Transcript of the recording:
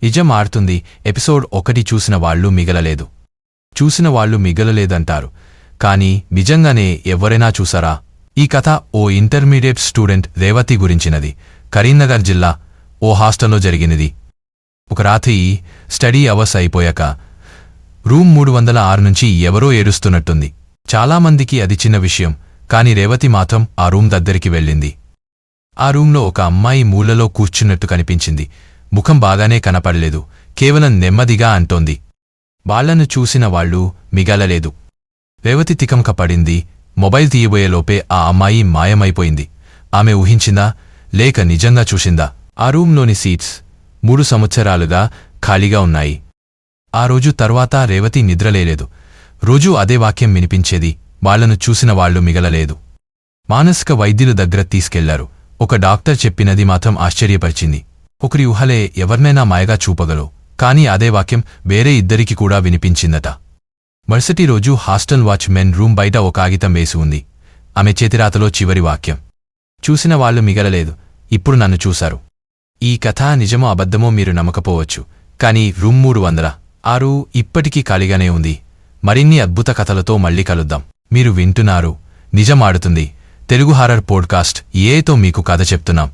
నిజం ఆడుతుంది ఎపిసోడ్ 1 చూసిన వాళ్ళు మిగలలేదు. చూసిన వాళ్ళు మిగలలేదంటారు. కానీ నిజంగానే ఎవరైనా చూసారా? ఈ కథ ఓ ఇంటర్మీడియట్ స్టూడెంట్ రేవతి గురించినది. కరీంనగర్ జిల్లా ఓ హాస్టల్లో జరిగినది. ఒక రాత్రి స్టడీ అవర్స్ అయిపోయాక రూమ్ 306 నుంచి ఎవరో ఏడుస్తున్నట్టుంది. చాలామందికి అది చిన్న విషయం. కాని రేవతి మాత్రం ఆ రూమ్ దగ్గరికి వెళ్ళింది. ఆ రూంలో ఒక అమ్మాయి మూలలో కూర్చున్నట్టు కనిపించింది. ముఖం బాగానే కనపడలేదు. కేవలం నెమ్మదిగా అంటోంది. వాళ్లను చూసిన వాళ్ళు మిగలలేదు. రేవతి తికమక పడింది. మొబైల్ తీయబోయేలోపే ఆ అమ్మాయి మాయమైపోయింది. ఆమె ఊహించిందా లేక నిజంగా చూసిందా? ఆ రూంలోని సీట్స్ 3 సంవత్సరాలుగా ఖాళీగా ఉన్నాయి. ఆ రోజు తర్వాత రేవతి నిద్రలేలేదు. రోజూ అదే వాక్యం వినిపించేది. వాళ్లను చూసిన వాళ్లు మిగలలేదు. మానసిక వైద్యుల దగ్గర తీసుకెళ్లారు. ఒక డాక్టర్ చెప్పినది మాత్రం ఆశ్చర్యపరిచింది. ఒకరి ఊహలే ఎవర్నైనా మాయగా చూపగలవు. కాని అదే వాక్యం వేరే ఇద్దరికి కూడా వినిపించిందట. మరుసటి రోజు హాస్టల్ వాచ్మెన్ రూమ్ బయట ఒక కాగితం వేసి ఉంది. ఆమె చేతిరాతలో చివరి వాక్యం. చూసిన వాళ్లు మిగలలేదు. ఇప్పుడు నన్ను చూశారు. ఈ కథ నిజమో అబద్ధమో మీరు నమ్మకపోవచ్చు. కాని రూమ్ 306 ఇప్పటికీ ఖాళీగానే ఉంది. మరిన్ని అద్భుత కథలతో మళ్ళీ కలుద్దాం. మీరు వింటున్నారు నిజం ఆడుతుంది తెలుగు హారర్ పోడ్కాస్ట్. ఏతో మీకు కథ చెప్తున్నాం.